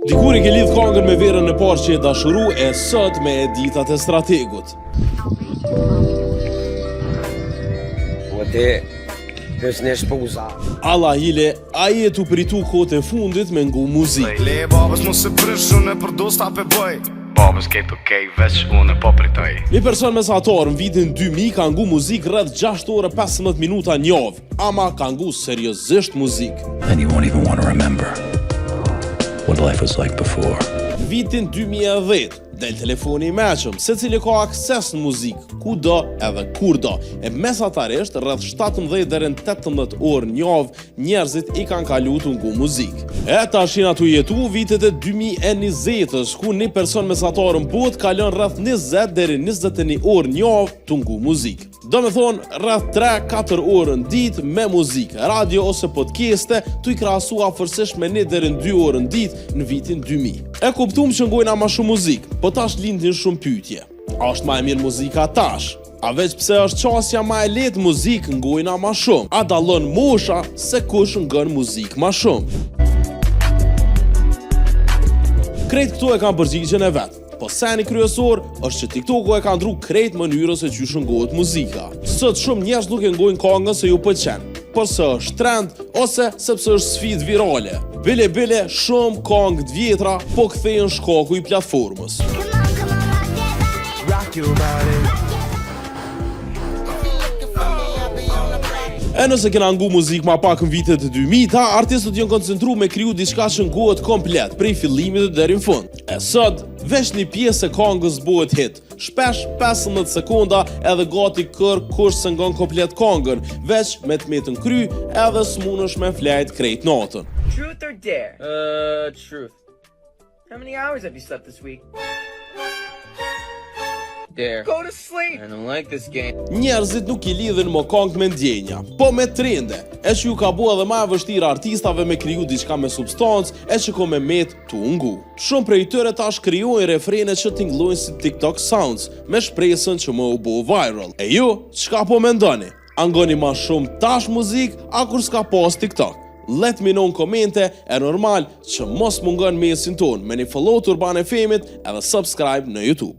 Dikur I ke lidh kongën me verën e parë që e dashuru, e sot me editat e strategut. Alla hile, ai e tu pritu kote e fundit me ngu muzik. Le babës mu se prish, unë e përdos ta pe bëj. Babës kejt okej, veç unë e po pritoj. Një person mesatar në vitin 2000 ka ngu muzik rreth 6 orë 15 minuta njavë, ama ka ngu seriozisht muzik. Then you won't even want to remember what life was like before. Vitin 2010, del telefoni I meqëm, se cili ka akses në muzik, ku do edhe kur do, e mesatarisht rreth 17 deri në 18 orë njavë, njerëzit I kanë kalu të ngu muzik. E tashin atu jetu vitet e 2020-s, ku një person mesatar në botë kalon rreth 20 deri 21 orë njavë të ngu muzik. Do me thonë rreth 3-4 orë në ditë me muzik, radio ose podcaste, tu I krahasu afërsisht me 1 deri në 2 orë në ditë në vitin 2000. E kuptum që ngojna ma shumë muzik, po tash lindin shumë pyetje. A është ma e mirë muzika tash? A veç pse është qasja ma e lehtë muzik ngojna ma shumë? A dallon mosha se kush ngon muzik ma shumë? Krejt këto e kanë përgjigjen e vet. Po seni kryesor është që TikToku e ka ndru krejt mënyrën se qysh ngohet muzika. Sot shumë njerëz nuk e ngojnë këngën se ju pëlqen, por se është trend ose sepse është sfidë virale. Bile shumë këngë të vjetra po kthehen shkaku I platformës. E nëse kena ngu muzik ma pak në vitet e 2000-ta, artistët janë koncentru me kriju diçka që ngohet komplet, prej fillimit deri në fund. E sot, veç një pjesë e këngës bëhet hit. Shpesh 15 sekonda edhe gati kush se ngon komplet këngën, veç me të metën kry edhe s'munësh me flajt krejt natën. Truth or dare? Truth. How many hours have you slept this week? Dare. Go to sleep. I don't like this game. Njerëzit nuk I lidhin më këngë me ndjenja, po me trende, e që ju ka bu edhe ma e vështirë artistave me kriju diçka me substancë, e që ko me met të ngu. Shumë prej tyre tash krijojnë refrene që tingëllojnë si TikTok sounds, me shpresën që më u bo viral. E ju, çka po mendoni? A ngoni ma shumë tash muzik, a kur s'ka pas TikTok? Let me know në komente, e normal që mos mungon mesin ton, me një follow të Urban FM-it edhe subscribe në YouTube.